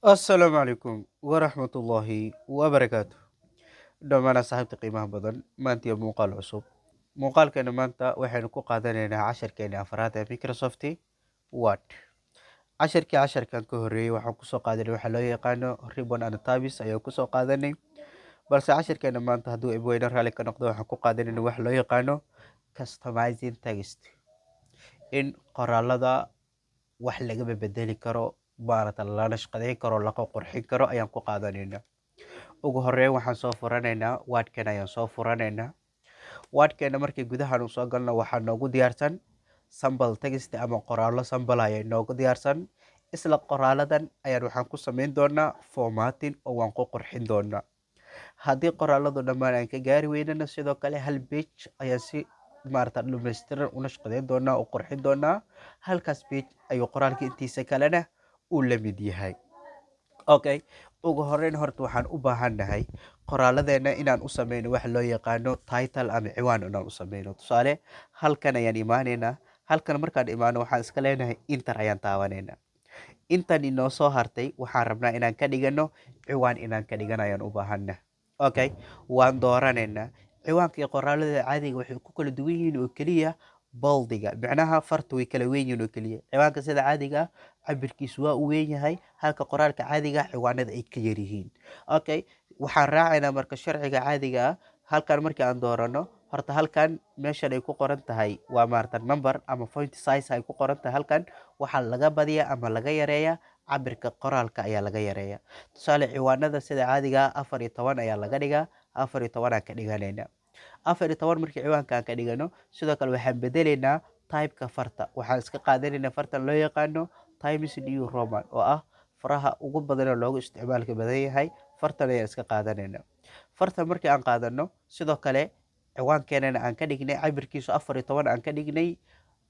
السلام عليكم ورحمة الله وبركاته. دhammaan saaxiibta qiimaha badan maanta iyo muuqaal cusub. Muuqaalkeena maanta waxaynu ku qaadanaynaa casharkeena afraad ee Microsoft Word. Casharkan ka horreeyay waxaan kusoo qaadanay waxa loo yaqaano ribbon and tabs ayaan kusoo qaadanay, balse casharkeena maanta hadduu ibweyne raalli ka noqdo waxaan ku qaadanaynaa waxa loo yaqaano customizing text, in qoraalada wax laga bedeli karo, la nashqadeyn karo, la qurxin karo ayaan ku qaadanaynaa. ugu horeyn waxaan soo furanaynaa Wordkeena ayaan soo furanaynaa. Wordkeena markii gudahan uu soo galno waxaa noogu diyaarsan sample text ama qoraallo sample ayaa noogu diyaarsan. Isla qoraaladan ayaan waxaan ku samayn doonaa formatting oo waan ku qurxin doonaa. Haddii qoraalladu dhammaan aan ka gaari weynana sidoo kale hal page ayaan si dhammaystiran u nashqadeyn doonaa oo qurxin doonaa. Halkaas page ayuu qoraalka intiisa kalena uu la mid yahay. Okay, ugu horeyn horta waxaan u baahannahay qoraalladeena inaan u sameyno waxa loo yaqaano title ama ciwaan inaan u sameyno. Tusaale, halkan ayaan imaanaynaa. Halkan markaan imaano waxaan iska leenahay enter ayaan taabanaynaa. Intan inoo soo hartay waxaan rabnaa inaan ka dhigano ciwaan inaan ka dhigan ayaan u baahannahay. Okay, waan dooranaynaa. Ciwaanka iyo qoraallada caadiga waxay ku kala duwan yihiin oo keliya boldiga, macnaha farta way kala weyn yihiin oo keliya. Ciwaanka sida caadiga cabirkiisu waa u weyn yahay, halka qoraalka caadiga ciwaanada ay ka yar yihiin. Okay, waxaan raacaynaa marka sharciga caadiga ah. Halkan markii aan doorano, horta halkan meeshan ay ku qoran tahay waa number ama font size ay ku qoran tahay. Halkan waxaa laga badiyaa ama laga yareeyaa cabirka qoraalka ayaa laga yareeyaa. Tusaale, ciwaanada sida caadiga 14 ayaa laga dhigaa, 14 aan ka dhiganaynaa. 14 markii ciwaanka aan ka dhigano, sidoo kale waxaan bedelaynaa type-ka farta. Waxaan iska qaadanaynaa fartan loo yaqaano Times New Roman oo ah faraha ugu badan oo loogu isticmaalka badan yahay. Fartan ayaan iska qaadanaynaa. Fartan markii aan qaadano, sidoo kale ciwaankeenana aan ka dhignay cabirkiisu 14 aan ka dhignay,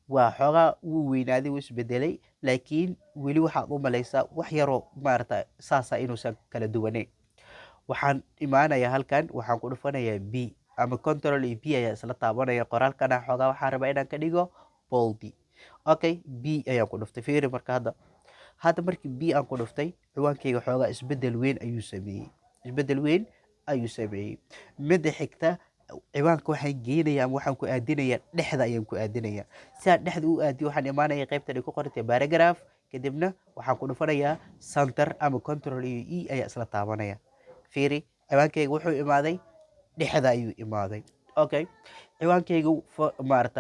waa xoogaa wuu weynaaday, wuu isbedelay, laakiin weli waxaad u malaysaa wax yaroo saasa inuusan kala duwaneyn. Waxaan imaanayaa halkan, waxaan ku dhufanayaa B ama control iyo B ayaa isla taabanaya. Qoraalkana xoogaa waxaan rabaa inaan ka dhigo boldi. Okay, B ayaan ku dhuftay. Fiiri marka hadda markii B aan ku dhuftay, ciwaankayga xoogaa isbedel weyn ayuu sameeyey. Midda xigta, ciwaanka waxaan geynayaa ama waxaan ku aadinayaa dhexda ayaan ku aadinayaa. Si aan dhexda u aadiyo waxaan imaanayaa qaybtan ay ku qorantay paragraph, kadibna waxaan ku dhufanayaa center ama control iyo E ayaa isla taabanaya. Fiiri, ciwaankayga wuxuu imaaday dhexda ayuu imaaday. Okay, ciwaankayga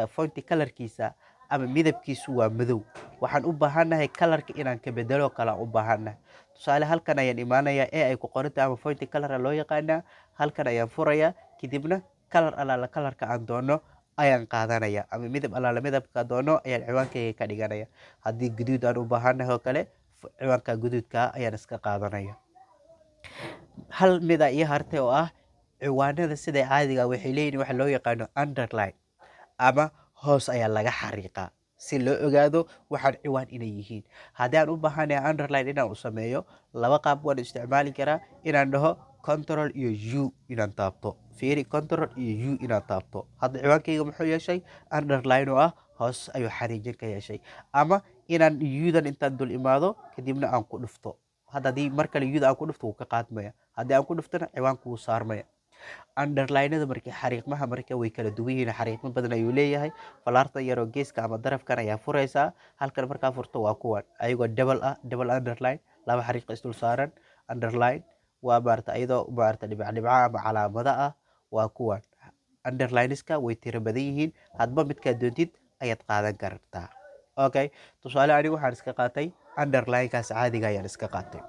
fonti colorkiisa ama midabkiisu waa madow. Waxaan u baahannahay colorka inaan ka bedelo kala u baahannahay. Tusaale, halkan ayaan imaanayaa ee ay ku qorantahay ama fonti color loo yaqaana. Halkan ayaan furayaa, kadibna color alaala colorka aan doono ayaan qaadanaya ama midab alaala midabka doono ayaan ciwaankayga ka dhiganaya. Haddii guduud aan u baahannahay oo kale, ciwaanka guduudka ayaan iska qaadanaya. Hal mid iyo hartay oo ah ciwaanada sida caadiga waxay leeyihiin waxa loo yaqaano underline ama hoos ayaa laga xariiqaa si loo ogaado waxaan ciwaan inay yihiin. Haddii aan u baahanahay underline inaan u sameeyo, laba qaab waan isticmaali karaa. Inaan dhaho control iyo U inaan taabto. Fiiri, control iyo U inaan taabto. Hadda ciwaankayga muxuu yeeshay underline oo ah hoos ayuu xariijin ka yeeshay. Ama inaan U-dan intaan dul imaado kadibna aan ku dhufto. Hadda haddii mar kale U-da aan ku dhufto wuu ka qaadmaya. Haddii aan ku dhuftana ciwaanku wuu saarmaya. Underline-ada markii xariiqmaha way kala duwan yihiin. Xariiqmo badan ayuu leeyahay. Falaarta yaroo geeska ama darafkan ayaa furaysaa. Halkan markaa furto waa kuwan ayagoo double underline, laba xariiq isdul saaran. Underline waa iyadoo dhibca ama calaamada ah. Waa kuwan underlineska way tiro badan yihiin. Hadba midkaa doontid ayaad qaadan kartaa. Okay, tusaale anigu waxaan iska qaatay underline-kaas caadiga ayaan iska qaatay.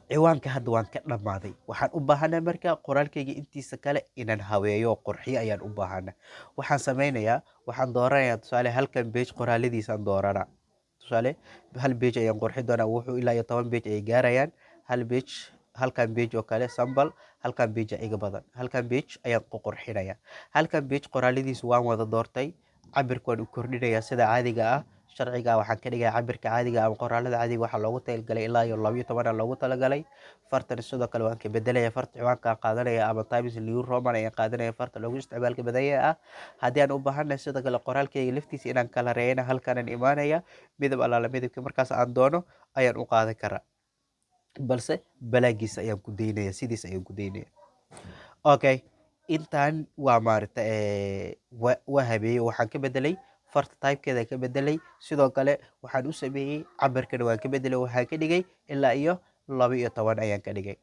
Ciwaanka hadda waan ka dhammaaday. Waxaan u baahanahay markaa qoraalkayga intiisa kale inaan habeeyo qurxiyo ayaan u baahanahay. Waxaan sameynayaa, waxaan dooranayaa tusaale halkan page qoraaladiisaan dooranaa. Tusaale, hal page ayaan qurxin doonaa. Wuxuu ilaa 10 page ay gaarayaan. Halkan page oo kale sample, halkan page iga badan. Halkan page ayaan ku qurxinayaa. Halkan page qoraaladiisu waan wada doortay. Cabirka waan u kordhinayaa sida caadiga ah. Sharciga waxaan ka dhigaa cabirka caadiga ama qoraalada caadiga waxaa loogu talagalay ilaa 12 loogu talagalay. Fartan sidoo kale waan ka bedelayaa. Farta ciwaanka aan qaadanaya ama Times New Roman ayaan qaadanaya, farta loogu isticmaalka badan yahay. Haddii aan u baahanahay sidoo kale qoraalkayga laftiisa inaan kala reeyana, halkan aan imaanaya midab alaala midabka markaas aan doono ayaan u qaadan karaa. balse balaagiisa ayaan ku daynaya, sidiis ayaan ku daynaya. Okay, intaan waa maaragta waa habeeyey, waxaan ka bedelay farta typekeeda ka bedelay, sidoo kale waxaan u sameeyey cabirkana waan ka bedelay, waxaan ka dhigay ilaa iyo 12 ayaan ka dhigay.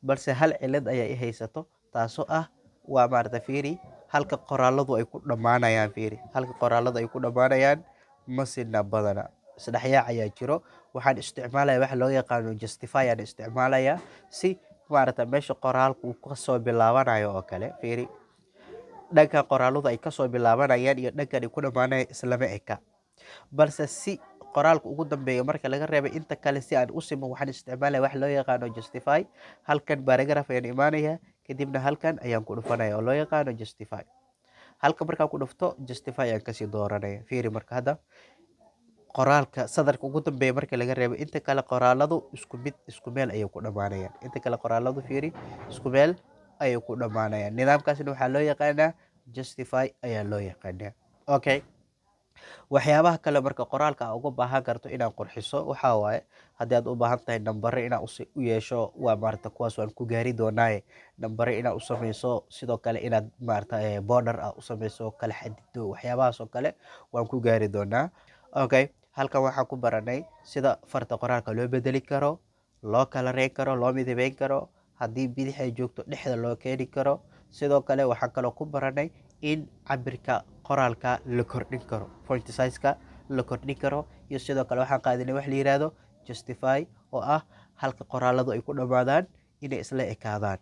balse hal cilad ayaa i haysato, taasoo ah waa maaragta fiiri halka qoraaladu ay ku dhammaanayaan, fiiri halka qoraaladu ay ku dhammaanayaan ma sina badana, isdhexyaac ayaa jiro. waxaan isticmaalaya waxa loo yaqaano justify aan isticmaalaya si maaragta meesha qoraalku uu kasoo bilaabanayo oo kale, fiiri dhanka qoraaladu ay kasoo bilaabanayaan iyo dhankan ay ku dhammaanayaan islama eka, balse si qoraalka ugu dambeeya marka laga reebay inta kale si aan u simo waxaan isticmaalaya wax loo yaqaano justify. halkan paragraph ayaan imaanaya, kadibna halkan ayaan ku dhufanaya oo loo yaqaano justify. halka markaan ku dhufto justify ayaan kasii dooranaya, fiiri marka hadda qoraalka sadarka ugu dambeeya marka laga reebo inta kale qoraaladu isku meel ayay ku dhammaanayaan, inta kale qoraaladu fiiri isku meel ayay ku dhammaanayaan. nidaamkaasna waxaa loo yaqaanaa justify ayaa loo yaqaanaa. Okay, waxyaabaha kale marka qoraalka aad uga baahan karto inaad qurxiso waxaa waaye haddii aad u baahan tahay nambare inaad u yeesho, waa maaragta kuwaas waan ku gaari doonaaye, nambare inaad u samayso, sidoo kale inaad maaragta border aad u samayso, kala xadido, waxyaabahaas oo kale waan ku gaari doonaa. Okay, halkan waxaan ku baranay sida farta qoraalka loo bedeli karo, loo kala reyn karo, loo midabeyn karo, haddii bidix ay joogto dhexda loo keeni karo. sidoo kale waxaan kaloo ku baranay in cabirka qoraalka la kordhin karo, font size-ka la kordhin karo, iyo sidoo kale waxaan qaadanay wax la yiraahdo justify oo ah halka qoraaladu ay ku dhammaadaan inay isla ekaadaan,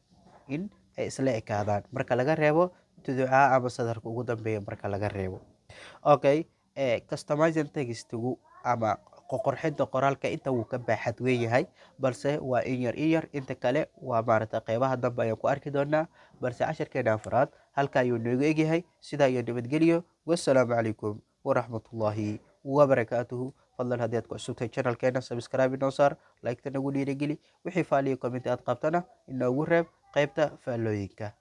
in ay isla ekaadaan marka laga reebo tuduca ama sadarka ugu dambeeya marka laga reebo. Okay, customizing textigu ama qurxinta qoraalka inta wuu ka baaxad weyn yahay, balse waa in yar inta kale waa maaragta qeybaha dambe ayaan ku arki doonaa. balse casharkeena afraad halka ayuu noogu egyahay. sidaa iyo nabadgelyo, wassalaamu calaykum waraxmatullaahi wabarakaatuhu. fadlan haddii aad ku cusubtahay channelkeena subscribe inoo saar, like-ta nagu dhiirigeli, wixii faaliyo comment aad qabtana inoogu reeb qeybta faallooyinka.